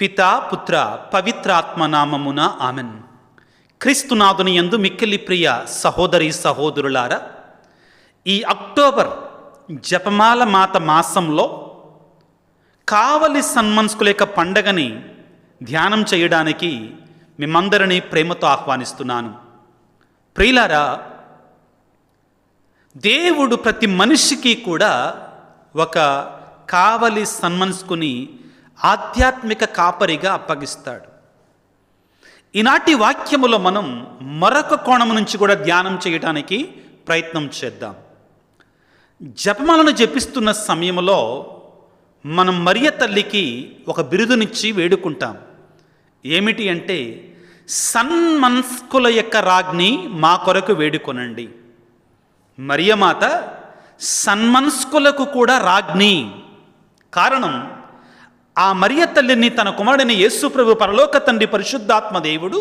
పితా పుత్ర పవిత్రాత్మ నామమున ఆమెన్. క్రీస్తునాథుని యందు మిక్కిలి ప్రియ సహోదరి సహోదరులారా, ఈ అక్టోబర్ జపమాల మాత మాసంలో కావలి సన్మనస్కుల యొక్క పండగని ధ్యానం చేయడానికి మిమ్మందరినీ ప్రేమతో ఆహ్వానిస్తున్నాను. ప్రియులారా, దేవుడు ప్రతి మనిషికి కూడా ఒక కావలి సన్మనస్కుని ఆధ్యాత్మిక కాపరిగా అప్పగిస్తాడు. ఈనాటి వాక్యములో మనం మరొక కోణం నుంచి కూడా ధ్యానం చేయడానికి ప్రయత్నం చేద్దాం. జపమాలను జపిస్తున్న సమయంలో మనం మరియ తల్లికి ఒక బిరుదునిచ్చి వేడుకుంటాం. ఏమిటి అంటే, సన్మనస్కుల యొక్క రాజ్ఞి మా కొరకు వేడుకొనండి. మరియమాత సన్మనస్కులకు కూడా రాజ్ఞి. కారణం, ఆ మరియ తల్లిని తన కుమారుడైన యేసు ప్రభు పరలోక తండ్రి పరిశుద్ధాత్మ దేవుడు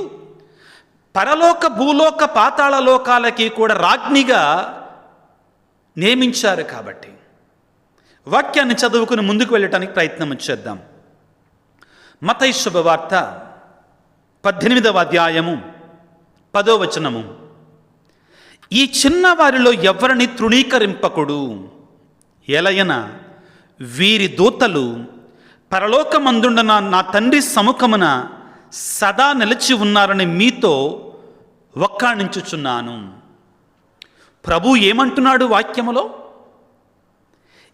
పరలోక భూలోక పాతాళ లోకాలకి కూడా రాజ్ఞిగా నియమించారు. కాబట్టి వాక్యాన్ని చదువుకుని ముందుకు వెళ్ళటానికి ప్రయత్నం చేద్దాం. మత్తయి శుభవార్త 18వ అధ్యాయము 10వ వచనము. ఈ చిన్నవారిలో ఎవరిని తృణీకరింపకుడు, ఎలయన వీరి దూతలు పరలోకమందుండన నా తండ్రి సముఖమున సదా నిలిచి ఉన్నారని మీతో వక్కాణించుచున్నాను. ప్రభు ఏమంటున్నాడు వాక్యములో?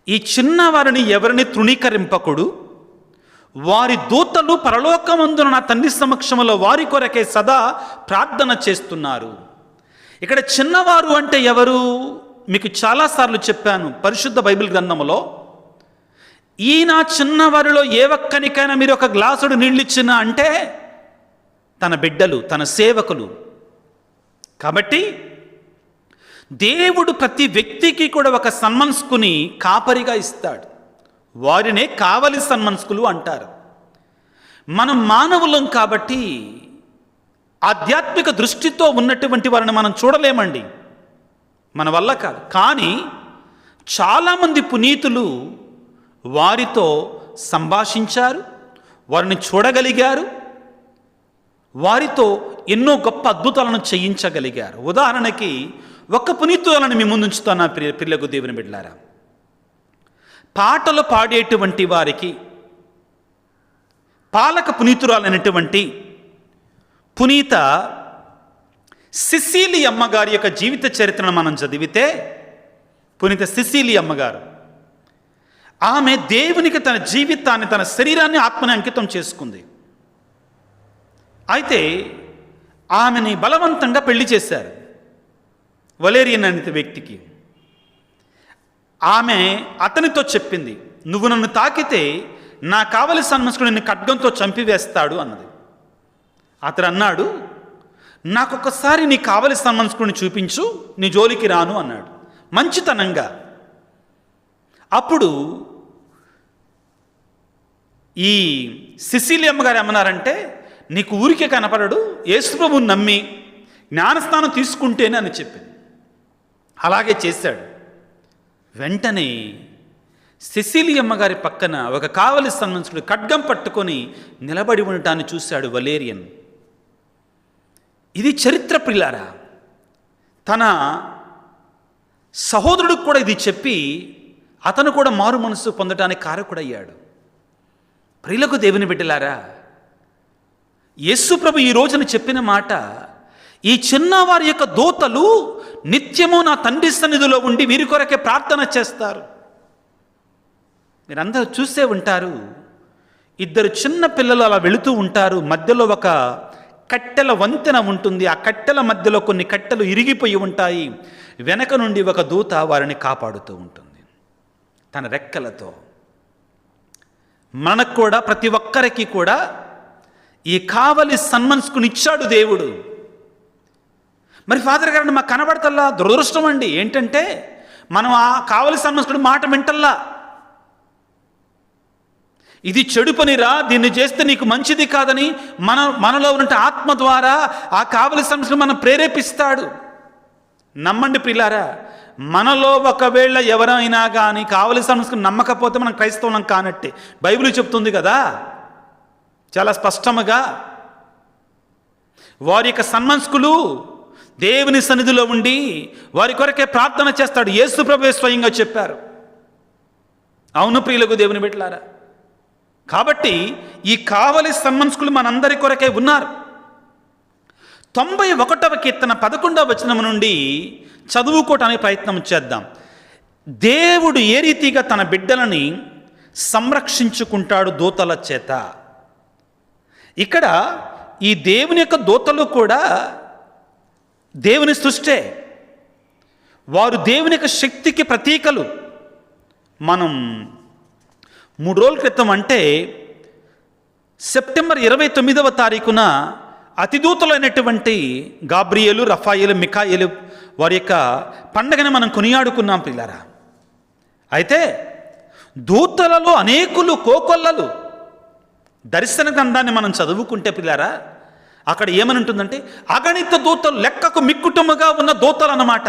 ఈ చిన్నవారిని ఎవరిని తృణీకరింపకుడు, వారి దూతలు పరలోకమందున నా తండ్రి సమక్షములో వారి కొరకే సదా ప్రార్థన చేస్తున్నారు. ఇక్కడ చిన్నవారు అంటే ఎవరు? మీకు చాలాసార్లు చెప్పాను. పరిశుద్ధ బైబిల్ గ్రంథములో ఈయన చిన్నవారిలో ఏ ఒక్కనికైనా మీరు ఒక గ్లాసుడు నీళ్ళు ఇచ్చినా అంటే తన బిడ్డలు, తన సేవకులు. కాబట్టి దేవుడు ప్రతి వ్యక్తికి కూడా ఒక సన్మనస్కుని కాపరిగా ఇస్తాడు. వారినే కావలి సన్మనస్కులు అంటారు. మనం మానవులం కాబట్టి ఆధ్యాత్మిక దృష్టితో ఉన్నటువంటి వారిని మనం చూడలేమండి, మన వల్ల కాదు. కానీ చాలామంది పునీతులు వారితో సంభాషించారు, వారిని చూడగలిగారు, వారితో ఎన్నో గొప్ప అద్భుతాలను చేయించగలిగారు. ఉదాహరణకి ఒక పునీతులను మీ ముందు ఉంచుతాను. నా పిల్లకు దేవుని బిడ్డలారా, పాటలు పాడేటువంటి వారికి పాలక పునీతురాలైనటువంటి పునీత సిసిలీ అమ్మగారి యొక్క జీవిత చరిత్రను మనం చదివితే, పునీత సిసిలీ అమ్మగారు ఆమె దేవునికి తన జీవితాన్ని, తన శరీరాన్ని, ఆత్మని అంకితం చేసుకుంది. అయితే ఆమెని బలవంతంగా పెళ్లి చేశారు వలేరియన్ అనే వ్యక్తికి. ఆమె అతనితో చెప్పింది, నువ్వు నన్ను తాకితే నా కావలి సన్మనస్కుడు నిన్ను ఖడ్గంతో చంపివేస్తాడు అన్నది. అతడు అన్నాడు, నాకొకసారి నీ కావలి సన్మనస్కుడిని చూపించు, నీ జోలికి రాను అన్నాడు మంచితనంగా. అప్పుడు ఈ సిసిలీ అమ్మగారు ఏమన్నారంటే, నీకు ఊరికే కనపడడు, యేసు ప్రభువుని నమ్మి జ్ఞానస్నానం తీసుకుంటేనే అని చెప్పింది. అలాగే చేశాడు. వెంటనే సిసిలీ అమ్మగారి పక్కన ఒక కావలి సన్మనస్కుడు ఖడ్గం పట్టుకొని నిలబడి ఉండటాన్ని చూశాడు వలేరియన్. ఇది చరిత్ర ప్రియులారా. తన సహోదరుడికి కూడా ఇది చెప్పి అతను కూడా మారు మనసు పొందటానికి కారకుడయ్యాడు. ప్రియులకు దేవుని బిడ్డలారా, యేసు ప్రభు ఈ రోజున చెప్పిన మాట, ఈ చిన్నవారి యొక్క దూతలు నిత్యము నా తండ్రి సన్నిధిలో ఉండి వీరి కొరకే ప్రార్థన చేస్తారు. మీరందరూ చూసే ఉంటారు, ఇద్దరు చిన్న పిల్లలు అలా వెళుతూ ఉంటారు. మధ్యలో ఒక కట్టెల వంతెన ఉంటుంది. ఆ కట్టెల మధ్యలో కొన్ని కట్టెలు ఇరిగిపోయి ఉంటాయి. వెనక నుండి ఒక దూత వారిని కాపాడుతూ ఉంటుంది తన రెక్కలతో. మనకు కూడా, ప్రతి ఒక్కరికి కూడా ఈ కావలి సన్మనస్కుని ఇచ్చాడు దేవుడు. మరి ఫాదర్ గారిని మాకు కనబడతల్లా, దురదృష్టం అండి. ఏంటంటే మనం ఆ కావలి సన్మనస్కుడి మాట వింటల్లా. ఇది చెడు పనిరా, దీన్ని చేస్తే నీకు మంచిది కాదని మనలో ఉన్న ఆత్మ ద్వారా ఆ కావలి సన్మనస్కుడు మనం ప్రేరేపిస్తాడు. నమ్మండి ప్రియులారా, మనలో ఒకవేళ ఎవరైనా కానీ కావలి సంస్కృతి నమ్మకపోతే మనం క్రైస్తవులం కానట్టే. బైబిల్ చెప్తుంది కదా, చాలా స్పష్టముగా వారి యొక్క సన్మనస్కులు దేవుని సన్నిధిలో ఉండి వారి కొరకే ప్రార్థన చేస్తాడు. యేసు ప్రభువే స్వయంగా చెప్పారు. అవును ప్రియులకు దేవుని బిడ్డలారా, కాబట్టి ఈ కావలి సన్మనస్కులు మనందరి కొరకే ఉన్నారు. 91వ కీర్తన 11వ వచనం నుండి చదువుకోవటానికి ప్రయత్నం చేద్దాం. దేవుడు ఏ రీతిగా తన బిడ్డలని సంరక్షించుకుంటాడు దూతల చేత. ఇక్కడ ఈ దేవుని యొక్క దూతలు కూడా దేవుని సృష్టే. వారు దేవుని యొక్క శక్తికి ప్రతీకలు. మనం 3 రోజుల క్రితం, అంటే సెప్టెంబర్ 29వ తారీఖున అతిదూతలైనటువంటి గాబ్రియేలు, రఫాయేలు, మిఖాయేలు వారి యొక్క పండగని మనం కొనియాడుకున్నాం పిల్లారా. అయితే దూతలలో అనేకులు కోకొల్లలు. దర్శన గ్రంథాన్ని మనం చదువుకుంటే పిల్లారా, అక్కడ ఏమని ఉంటుందంటే అగణిత దూతలు, లెక్కకు మిక్కుటముగా ఉన్న దూతలు అన్నమాట.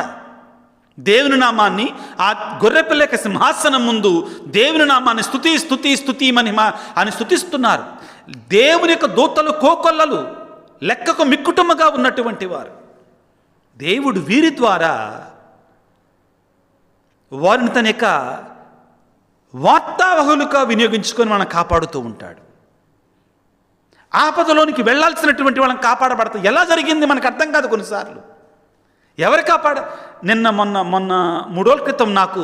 దేవుని నామాన్ని ఆ గొర్రెపిల్ల యొక్క సింహాసనం ముందు దేవుని నామాన్ని స్తుతి స్తుతి స్తుతి మహిమ అని స్తుతిస్తున్నారు. దేవుని యొక్క దూతలు కోకొల్లలు, లెక్కకు మిక్కుటముగా ఉన్నటువంటి వారు. దేవుడు వీరి ద్వారా వారిని తన యొక్క వార్తావహులుగా వినియోగించుకొని మనం కాపాడుతూ ఉంటాడు. ఆపదలోనికి వెళ్లాల్సినటువంటి వాళ్ళని కాపాడబడతాం. ఎలా జరిగింది మనకు అర్థం కాదు కొన్నిసార్లు. ఎవరు మొన్న 3 రోజుల క్రితం నాకు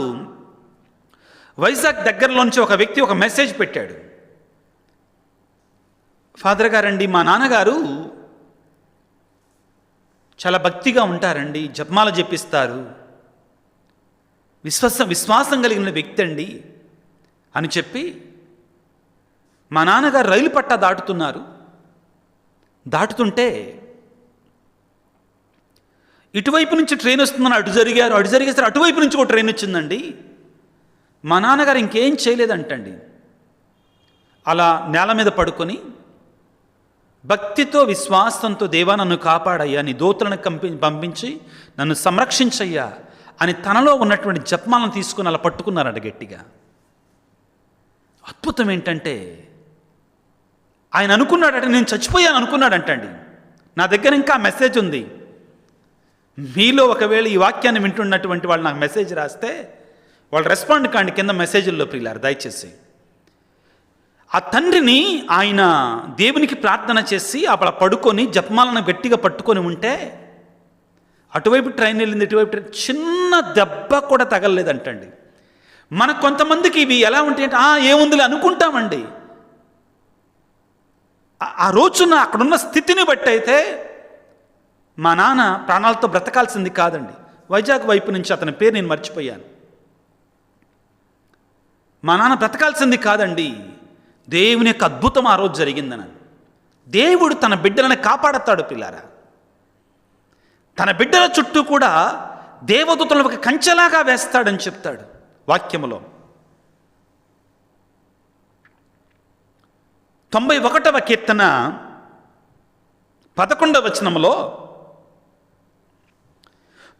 వైజాగ్ దగ్గరలోంచి ఒక వ్యక్తి ఒక మెసేజ్ పెట్టాడు. ఫాదర్ గారండి, మా నాన్నగారు చాలా భక్తిగా ఉంటారండి, జపమాల జపిస్తారు, విశ్వాసం కలిగిన వ్యక్తి అండి అని చెప్పి, మా నాన్నగారు రైలు పట్టా దాటుతుంటే ఇటువైపు నుంచి ట్రైన్ వస్తుందని అటు జరిగేసరి అటువైపు నుంచి ఒక ట్రైన్ వచ్చిందండి. మా నాన్నగారు ఇంకేం చేయలేదంటండి. అలా నేల మీద పడుకొని భక్తితో విశ్వాసంతో, దేవా నన్ను కాపాడయ్యా, నీ దూతలను పంపించి నన్ను సంరక్షించయ్యా అని తనలో ఉన్నటువంటి జపమాలను తీసుకుని అలా పట్టుకున్నారట గట్టిగా. అద్భుతం ఏంటంటే ఆయన అనుకున్నాడట, నేను చచ్చిపోయాను అనుకున్నాడంటండి. నా దగ్గర ఇంకా మెసేజ్ ఉంది. మీలో ఒకవేళ ఈ వాక్యాన్ని వింటున్నటువంటి వాళ్ళు నాకు మెసేజ్ రాస్తే వాళ్ళు రెస్పాండ్ కాండి కింద మెసేజ్ల్లో ప్రియులారు దయచేసి. ఆ తండ్రిని ఆయన దేవునికి ప్రార్థన చేసి అక్కడ పడుకొని జపమాలను గట్టిగా పట్టుకొని ఉంటే అటువైపు ట్రైన్ వెళ్ళింది, ఇటువైపు ట్రైన్, చిన్న దెబ్బ కూడా తగలలేదంటండి. మనకు కొంతమందికి ఇవి ఎలా ఉంటాయంటే ఏముందిలే అనుకుంటామండి. ఆ రోజున అక్కడున్న స్థితిని బట్టి అయితే మా నాన్న ప్రాణాలతో బ్రతకాల్సింది కాదండి. వైజాగ్ వైపు నుంచి అతని పేరు నేను మర్చిపోయాను. మా నాన్న బ్రతకాల్సింది కాదండి. దేవుని యొక్క అద్భుతం ఆ రోజు జరిగిందని. దేవుడు తన బిడ్డలను కాపాడతాడు పిల్లారా. తన బిడ్డల చుట్టూ కూడా దేవదూతలను ఒక కంచెలాగా వేస్తాడని చెప్తాడు వాక్యములో. 91వ కీర్తన 11వ వచనములో,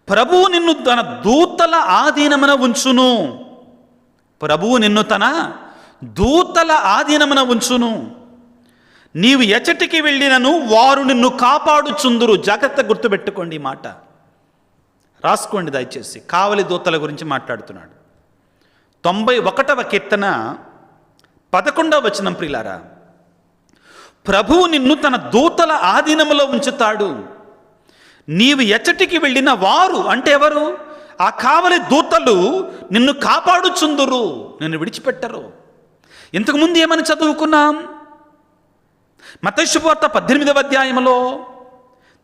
ప్రభువు నిన్ను తన దూతల ఆధీనమున ఉంచును. ప్రభువు నిన్ను తన దూతల ఆధీనమున ఉంచును. నీవు ఎచ్చటికి వెళ్ళినను వారు నిన్ను కాపాడుచుందురు. జాగ్రత్త గుర్తుపెట్టుకోండి ఈ మాట, రాసుకోండి దయచేసి. కావలి దూతల గురించి మాట్లాడుతున్నాడు. 91వ కీర్తన 11వ వచనం ప్రియులారా, ప్రభువు నిన్ను తన దూతల ఆధీనములో ఉంచుతాడు. నీవు ఎచ్చటికి వెళ్ళిన వారు అంటే ఎవరు? ఆ కావలి దూతలు నిన్ను కాపాడుచుందురు, నిన్ను విడిచిపెట్టరు. ఇంతకుముందు ఏమని చదువుకున్నాం? మత్తయి శుభవార్త 18వ అధ్యాయంలో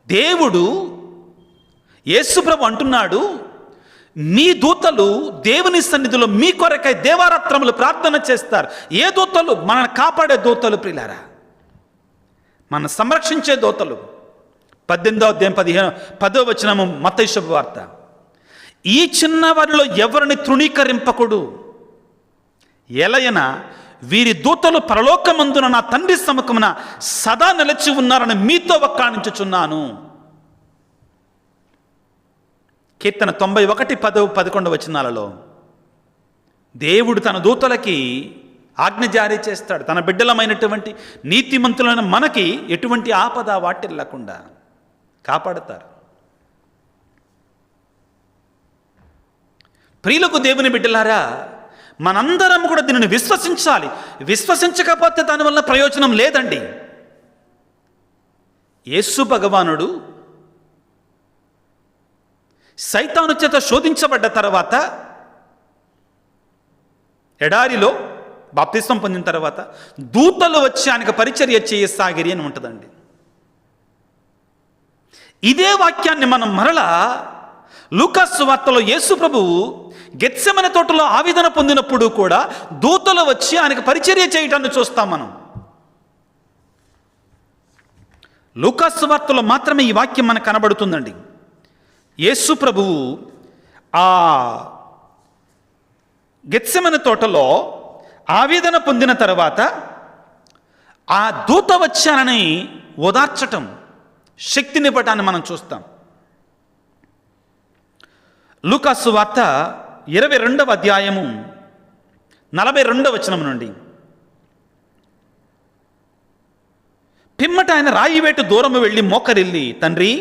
దేవుడు యేసుప్రభు అంటున్నాడు, మీ దూతలు దేవుని సన్నిధిలో మీ కొరకై దేవారాత్రములు ప్రార్థన చేస్తారు. ఏ దూతలు? మనల్ని కాపాడే దూతలు ప్రియులారా, మన సంరక్షించే దూతలు. 18వ అధ్యాయం 10వ వచనము మత్తయి శుభవార్త. ఈ చిన్నవారిలో ఎవరిని తృణీకరింపకుడు, ఎలయన వీరి దూతలు పరలోకమందున నా తండ్రి సముఖమున సదా నిలిచి ఉన్నారని మీతో వక్కాణించుచున్నాను. కీర్తన 91 10 11 వచనాలలో దేవుడు తన దూతలకి ఆజ్ఞ జారీ చేస్తాడు. తన బిడ్డలమైనటువంటి నీతిమంతులైన మనకి ఎటువంటి ఆపద వాటిల్లకుండా కాపాడతారు. ప్రియులకు దేవుని బిడ్డలారా, మనందరం కూడా దీనిని విశ్వసించాలి. విశ్వసించకపోతే దానివల్ల ప్రయోజనం లేదండి. యేసు భగవానుడు సైతాను చేత శోధించబడ్డ తర్వాత ఎడారిలో బాప్తిస్మం పొందిన తర్వాత దూతలు వచ్చి ఆయనకు పరిచర్య చేయసాగిరి అని ఉంటుందండి. ఇదే వాక్యాన్ని మనం మరలా లూకాసు సువార్తలో యేసు ప్రభువు గెత్సెమనే తోటలో ఆవేదన పొందినప్పుడు కూడా దూతలు వచ్చి ఆయనకు పరిచర్య చేయటాన్ని చూస్తాం మనం. లూకాసు సువార్తలో మాత్రమే ఈ వాక్యం మనకు కనబడుతుందండి. యేసు ప్రభువు ఆ గెత్సెమనే తోటలో ఆవేదన పొందిన తర్వాత ఆ దూత వచ్చానని ఓదార్చటం, శక్తినివ్వటాన్ని మనం చూస్తాం. లూకాసు వార్త 22వ అధ్యాయము 42వ వచనం నుండి, పిమ్మట ఆయన రాయివేటు దూరము వెళ్ళి మోకరిల్లి, తండ్రి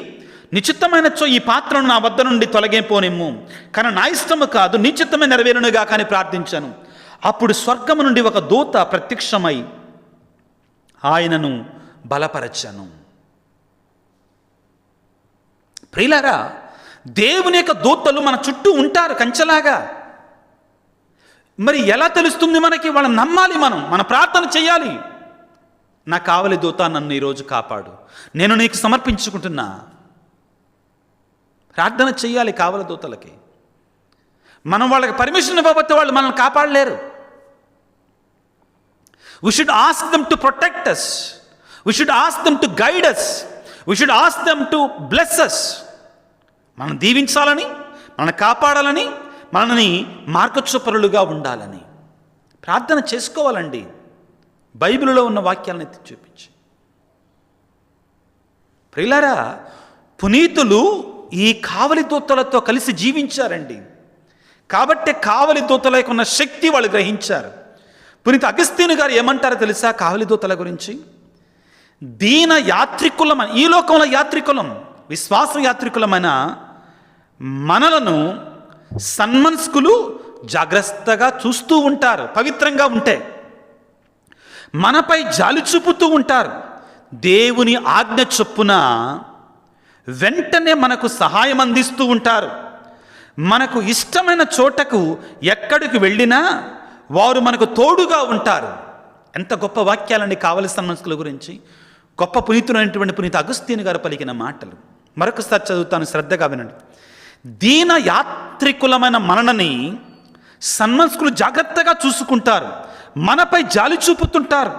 నీ చిత్తమైనచో ఈ పాత్రను నా వద్ద నుండి తొలగిపోనేము, కానీ నా ఇష్టము కాదు నీ చిత్తమే నెరవేరునుగా కానీ ప్రార్థించాను. అప్పుడు స్వర్గము నుండి ఒక దూత ప్రత్యక్షమై ఆయనను బలపరచను. ప్రియులారా, దేవుని యొక్క దూతలు మన చుట్టూ ఉంటారు కంచెలాగా. మరి ఎలా తెలుస్తుంది మనకి? వాళ్ళని నమ్మాలి, మన ప్రార్థన చేయాలి. నా కావలి దూత నన్ను ఈరోజు కాపాడు, నేను నీకు సమర్పించుకుంటున్నా. ప్రార్థన చెయ్యాలి కావలి దూతలకి. మనం వాళ్ళకి పర్మిషన్ ఇవ్వకపోతే వాళ్ళు మనల్ని కాపాడలేరు. We should ask them to protect us. We should ask them to guide us. We should ask them to bless us. మనం దీవించాలని, మనల్ని కాపాడాలని, మనల్ని మార్గచూపరులుగా ఉండాలని ప్రార్థన చేసుకోవాలండి. బైబిల్లో ఉన్న వాక్యాలను ఎత్తి చూపించి. ప్రియులారా, పునీతులు ఈ కావలి దూతలతో కలిసి జీవించారండి. కాబట్టి కావలి దూతలకు ఉన్న శక్తి వాళ్ళు గ్రహించారు. పునీత అగస్తీను గారు ఏమంటారో తెలుసా కావలి దూతల గురించి? దీన యాత్రికులమైన, ఈ లోకంలో యాత్రికులం, విశ్వాస యాత్రికులమైన మనలను సన్మనస్కులు జాగ్రత్తగా చూస్తూ ఉంటారు. పవిత్రంగా ఉంటే మనపై జాలి చూపుతూ ఉంటారు. దేవుని ఆజ్ఞ చొప్పున వెంటనే మనకు సహాయం అందిస్తూ ఉంటారు. మనకు ఇష్టమైన చోటకు ఎక్కడికి వెళ్ళినా వారు మనకు తోడుగా ఉంటారు. ఎంత గొప్ప వాక్యాలండి కావలి సన్మనస్కుల గురించి. గొప్ప పునీతులైనటువంటి పునీత అగస్తీను గారు పలికిన మాటలు మరొకసారి చదువుతాను, శ్రద్ధగా వినండి. దీన యాత్రికులమైన మనని సన్మనస్కులు జాగ్రత్తగా చూసుకుంటారు, మనపై జాలి చూపుతుంటారు.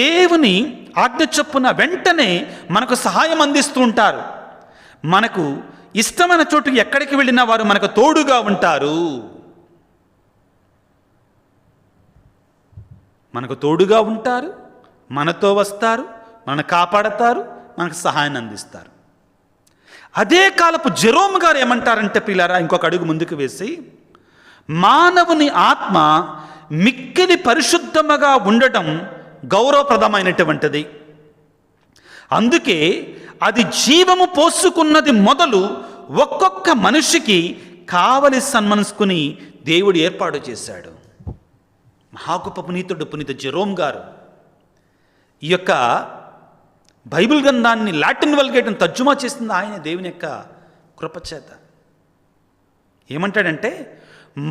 దేవుని ఆజ్ఞ చొప్పున వెంటనే మనకు సహాయం అందిస్తూ ఉంటారు. మనకు ఇష్టమైన చోటుకి ఎక్కడికి వెళ్ళినా వారు మనకు తోడుగా ఉంటారు. మనకు తోడుగా ఉంటారు, మనతో వస్తారు, మనల్ని కాపాడతారు, మనకు సహాయాన్ని అందిస్తారు. అదే కాలపు జెరోమ్ గారు ఏమంటారంటే పిల్లారా, ఇంకొక అడుగు ముందుకు వేసి, మానవుని ఆత్మ మిక్కిలి పరిశుద్ధముగా ఉండటం గౌరవప్రదమైనటువంటిది. అందుకే అది జీవము పోసుకున్నది మొదలు ఒక్కొక్క మనిషికి కావలి సన్మనస్కుని దేవుడు ఏర్పాటు చేశాడు. మహాగొప్ప పునీతుడు పునీత జెరోమ్ గారు ఈ యొక్క బైబిల్ గ్రంథాన్ని లాటిన్ వల్గేట్ని తర్జుమా చేసింది ఆయన దేవుని యొక్క కృపచేత. ఏమంటాడంటే,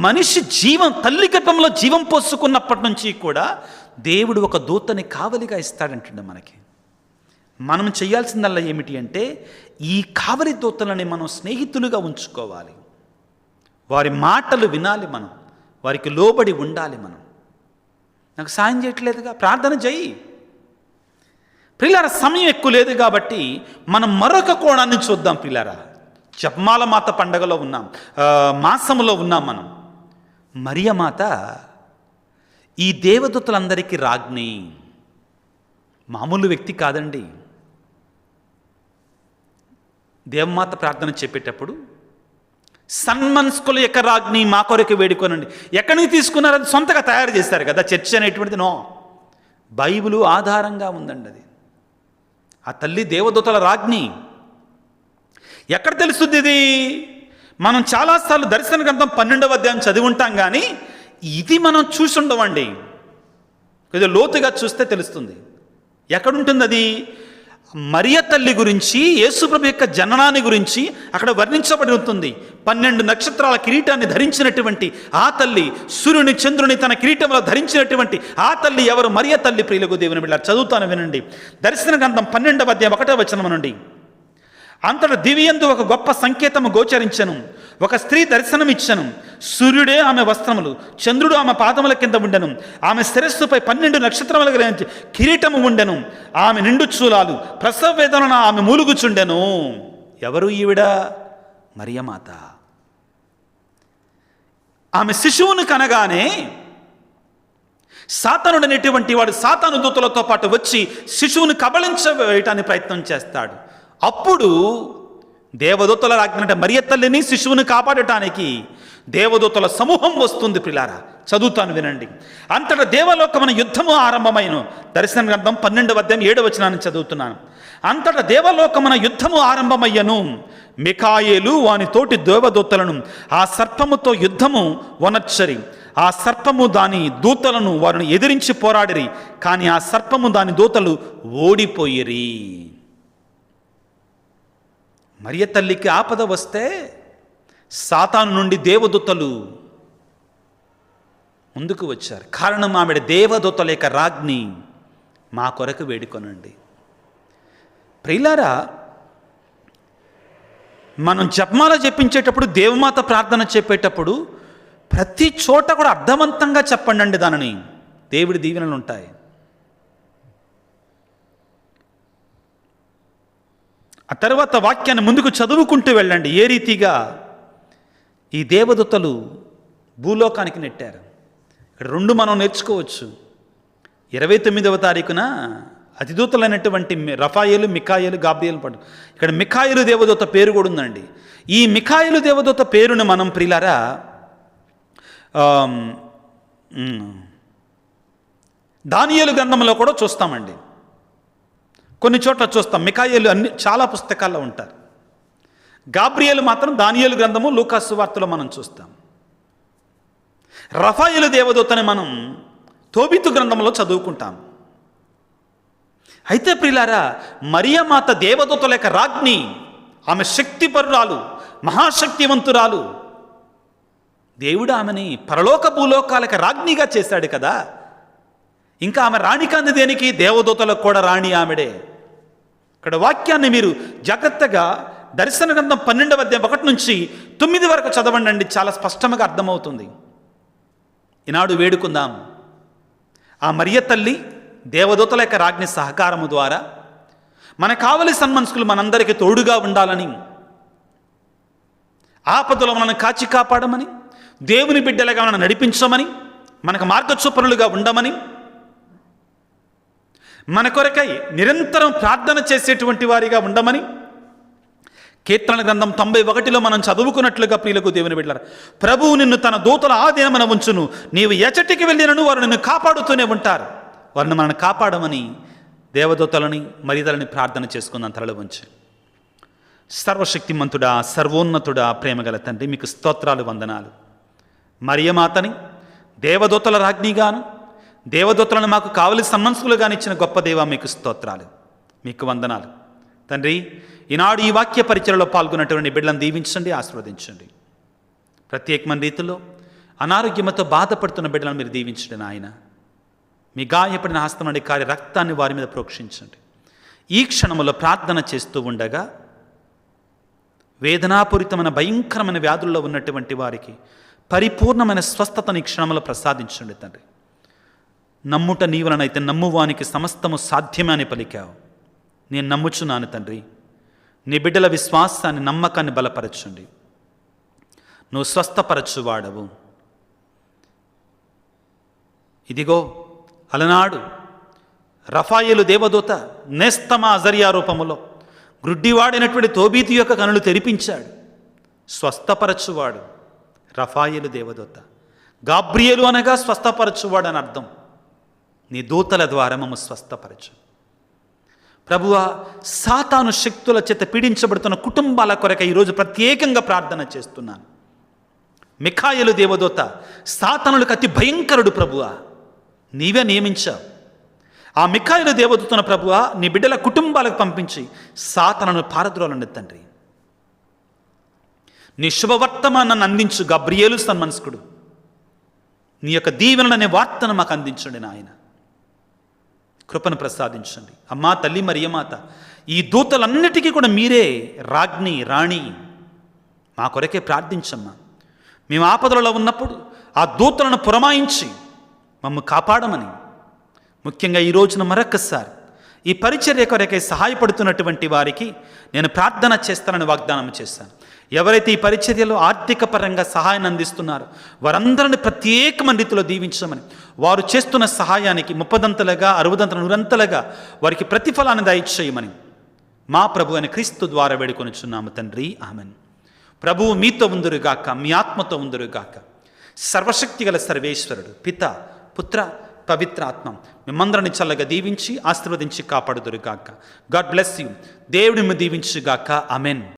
మనిషి జీవం తల్లి గర్భంలో జీవం పోసుకున్నప్పటి నుంచి కూడా దేవుడు ఒక దూతని కావలిగా ఇస్తాడంటుండే మనకి. మనం చేయాల్సిందల్లా ఏమిటి అంటే, ఈ కావలి దూతలని మనం స్నేహితులుగా ఉంచుకోవాలి. వారి మాటలు వినాలి, మనం వారికి లోబడి ఉండాలి. మనం నాకు సాయం చేయట్లేదుగా, ప్రార్థన చెయ్యి. ప్రియులారా, సమయం ఎక్కువ లేదు కాబట్టి మనం మరొక కోణాన్ని చూద్దాం. ప్రియులారా, జపమాల మాత పండగలో ఉన్నాం, మాసములో ఉన్నాం మనం. మరియమాత ఈ దేవదూతలందరికీ రాజ్ఞి, మామూలు వ్యక్తి కాదండి. దేవమాత ప్రార్థన చెప్పేటప్పుడు సన్మనస్కుల యొక్క రాజ్ఞి మా కొరకు వేడుకోనండి. ఎక్కడి నుంచి తీసుకున్నారు? అది సొంతగా తయారు చేశారు కదా చర్చ్ అనేటువంటిది. నో, బైబిలు ఆధారంగా ఉందండి. అది ఆ తల్లి దేవదూతల రాజ్ఞి. ఎక్కడ తెలుస్తుంది ఇది? మనం చాలాసార్లు దర్శన గ్రంథం 12వ అధ్యాయం చదివి ఉంటాం, కానీ ఇది మనం చూసి ఉండవండి. కొద్దిగా లోతుగా చూస్తే తెలుస్తుంది. ఎక్కడుంటుంది అది? మరియ తల్లి గురించి, యేసుప్రభు యొక్క జననాన్ని గురించి అక్కడ వర్ణించబడి ఉంటుంది. 12 నక్షత్రాల కిరీటాన్ని ధరించినటువంటి ఆ తల్లి, సూర్యుని చంద్రుని తన కిరీటంలో ధరించినటువంటి ఆ తల్లి ఎవరు? మరియ తల్లి. ప్రియులకు దేవుని బిడ్డలారా, చదువుతాను వినండి. దర్శన గ్రంథం 12వ అధ్యాయం 1వ వచనం నుండి. అంతటా దివియందు ఒక గొప్ప సంకేతము గోచరించెను. ఒక స్త్రీ దర్శనమిచ్చెను. సూర్యుడే ఆమె వస్త్రములు, చంద్రుడు ఆమె పాదముల కింద ఉండెను. ఆమె శిరస్సుపై 12 నక్షత్రముల గురించి కిరీటము ఉండెను. ఆమె నిండు చూలాలు, ప్రసవ వేదనను ఆమె మూలుగుచుండెను. ఎవరు ఈవిడ? మరియమాత. ఆమె శిశువును కనగానే సాతానుడు అనేటువంటి వాడు సాతాను దూతలతో పాటు వచ్చి శిశువును కబళించవేయటానికి ప్రయత్నం చేస్తాడు. అప్పుడు దేవదూతల రాజ్ఞి అంటే మరియ తల్లిని శిశువుని కాపాడటానికి దేవదూతల సమూహం వస్తుంది. ప్రిలారా, చదువుతాను వినండి. అంతటా దేవలోకమున యుద్ధము ఆరంభమైన. దర్శన గ్రంథం 12వ అధ్యాయం 7వ వచనాన్ని చదువుతున్నాను. అంతటా దేవలోకమున యుద్ధము ఆరంభమయ్యను. మిఖాయేలు వాని తోటి దేవదూతలను ఆ సర్పముతో యుద్ధము వనర్చరి. ఆ సర్పము దాని దూతలను వారిని ఎదిరించి పోరాడిరి. కానీ ఆ సర్పము దాని దూతలు ఓడిపోయిరి. మరియ తల్లికి ఆపద వస్తే సాతాను నుండి దేవదూతలు ముందుకు వచ్చారు. కారణం ఆమెడ దేవదూతల యొక్క రాజ్ఞి మా కొరకు వేడుకొనండి. ప్రియులారా, మనం జపమాల జపించేటప్పుడు, దేవమాత ప్రార్థన చెప్పేటప్పుడు ప్రతి చోట కూడా అర్థవంతంగా చెప్పండి. దానిని దేవుడి దీవెనలు ఉంటాయి. ఆ తర్వాత వాక్యాన్ని ముందుకు చదువుకుంటూ వెళ్ళండి. ఏ రీతిగా ఈ దేవదూతలు భూలోకానికి నెట్టారు. ఇక్కడ 2 మనం నేర్చుకోవచ్చు. 29వ తారీఖున అతిదూతలైనటువంటి రఫాయేలు, మిఖాయేలు, గాబ్రియేలు పడు. ఇక్కడ మిఖాయేలు దేవదూత పేరు కూడా ఉందండి. ఈ మిఖాయేలు దేవదూత పేరును మనం ప్రియులారా దానియేలు గ్రంథంలో కూడా చూస్తామండి. కొన్ని చోట్ల చూస్తాం. మిఖాయేలు చాలా పుస్తకాల్లో ఉంటారు. గాబ్రియేలు మాత్రం దానియేలు గ్రంథము, లూకాసు వార్తలో మనం చూస్తాం. రఫాయేలు దేవదూతని మనం తోబితు గ్రంథంలో చదువుకుంటాం. అయితే ప్రియులారా, మరియమాత దేవదూతల యొక్క రాజ్ఞి. ఆమె శక్తిపరురాలు, మహాశక్తివంతురాలు. దేవుడు ఆమెని పరలోక భూలోకాలకు రాజ్ఞిగా చేశాడు కదా. ఇంకా ఆమె రాణి కాంది దేనికి? దేవదూతలకు కూడా రాణి ఆమెడే. ఇక్కడ వాక్యాన్ని మీరు జాగ్రత్తగా దర్శన గ్రంథం 12వ అధ్యాయం 1 నుంచి 9 వరకు చదవండి. చాలా స్పష్టంగా అర్థమవుతుంది. ఈనాడు వేడుకుందాం ఆ మరియ తల్లి దేవదూతల యొక్క రాజ్ఞి సహకారము ద్వారా మనకు కావలసిన సన్మనస్కులు మనందరికీ తోడుగా ఉండాలని, ఆపదలో మనల్ని కాచి కాపాడమని, దేవుని బిడ్డలుగా మనం నడిపించమని, మనకు మార్గచూపరులుగా ఉండమని, మన కొరకై నిరంతరం ప్రార్థన చేసేటువంటి వారిగా ఉండమని కీర్తన గ్రంథం 91లో మనం చదువుకున్నట్లుగా ప్రియులకు దేవుని బిడ్డలారా, ప్రభువు నిన్ను తన దూతల ఆధీనమున ఉంచును, నీవు ఎచటికి వెళ్ళినను వారు నిన్ను కాపాడుతూనే ఉంటారు. వారిని మనల్ని కాపాడమని దేవదూతలని మరియతలని ప్రార్థన చేసుకుందాం తలలో ఉంచి. సర్వశక్తిమంతుడా, సర్వోన్నతుడా, ప్రేమగల తండ్రి, మీకు స్తోత్రాలు, వందనాలు. మరియమాతని దేవదూతల రాజ్ఞిగాను, దేవదూతలను మాకు కావలసిన సన్మనస్కులుగాను ఇచ్చిన గొప్ప దేవ, మీకు స్తోత్రాలు, మీకు వందనాలు తండ్రి. ఈనాడు ఈ వాక్య పరిచయలో పాల్గొన్నటువంటి బిడ్డలను దీవించండి, ఆశీర్వదించండి. ప్రత్యేకమైన రీతిలో అనారోగ్యంతో బాధపడుతున్న బిడ్డలను మీరు దీవించండి నాయన. మీ గాయపడిన హస్తం నుండి కారి రక్తాన్ని వారి మీద ప్రోక్షించండి. ఈ క్షణంలో ప్రార్థన చేస్తూ ఉండగా వేదనాపూరితమైన భయంకరమైన వ్యాధుల్లో ఉన్నటువంటి వారికి పరిపూర్ణమైన స్వస్థతని క్షణంలో ప్రసాదించండి తండ్రి. నమ్ముట నీవలనైతే నమ్మువానికి సమస్తము సాధ్యమే అని పలికావు. నేను నమ్ముచున్నాను తండ్రి. నీ బిడ్డల విశ్వాసాన్ని, నమ్మకాన్ని బలపరచండి. నువ్వు స్వస్థపరచువాడవు. ఇదిగో అలనాడు రఫాయేలు దేవదూత నేస్తమా అజరియా రూపములో గ్రుడ్డివాడినటువంటి తోబీతు యొక్క కనులు తెరిపించాడు. స్వస్థపరచువాడు రఫాయేలు దేవదూత. గాబ్రియేలు అనగా స్వస్థపరచువాడు అని అర్థం. నీ దూతల ద్వారా మమ్మ స్వస్థపరచు ప్రభువా. సాతాను శక్తుల చేత పీడించబడుతున్న కుటుంబాల కొరకు ఈరోజు ప్రత్యేకంగా ప్రార్థన చేస్తున్నాను. మిఖాయేలు దేవదూత సాతానులకు అతి భయంకరుడు ప్రభువా, నీవే నియమించావు. ఆ మిఖాయేలు దేవదూతను ప్రభువా నీ బిడ్డల కుటుంబాలకు పంపించి సాతానును పారద్రోలండి తండ్రి. నీ శుభవర్తమానాన్ని అందించు గబ్రియేలు సన్మనస్కుడు. నీ యొక్క దీవెనలనే వార్తను మాకు అందించండి నాయన, కృపను ప్రసాదించండి. అమ్మా తల్లి మరియమాత, ఈ దూతలన్నిటికీ కూడా మీరే రాజ్ఞి రాణి. మా కొరకే ప్రార్థించమ్మా. మేము ఆపదలలో ఉన్నప్పుడు ఆ దూతలను పురమాయించి మమ్ము కాపాడమని, ముఖ్యంగా ఈ రోజున మరొక్కసారి ఈ పరిచర్య కొరకే సహాయపడుతున్నటువంటి వారికి నేను ప్రార్థన చేస్తానని వాగ్దానం చేశాను. ఎవరైతే ఈ పరిచర్యలో ఆర్థిక పరంగా సహాయాన్ని అందిస్తున్నారో వారందరిని ప్రత్యేకమైన రీతిలో దీవించమని, వారు చేస్తున్న సహాయానికి 30ంతలుగా 60ంతలు 100ంతలుగా వారికి ప్రతిఫలాన్ని దయచేయమని మా ప్రభు అయిన క్రీస్తు ద్వారా వేడుకొనుచున్నాము తండ్రి, ఆమెన్. ప్రభువు మీతో ఉందురుగాక, మీ ఆత్మతో ఉందురుగాక. సర్వశక్తిగల సర్వేశ్వరుడు పిత పుత్ర పవిత్ర ఆత్మ మిమ్మందరిని చల్లగా దీవించి ఆశీర్వదించి కాపాడుదురుగాక. God bless you. దేవుడిని దీవించుగాక. ఆమెన్.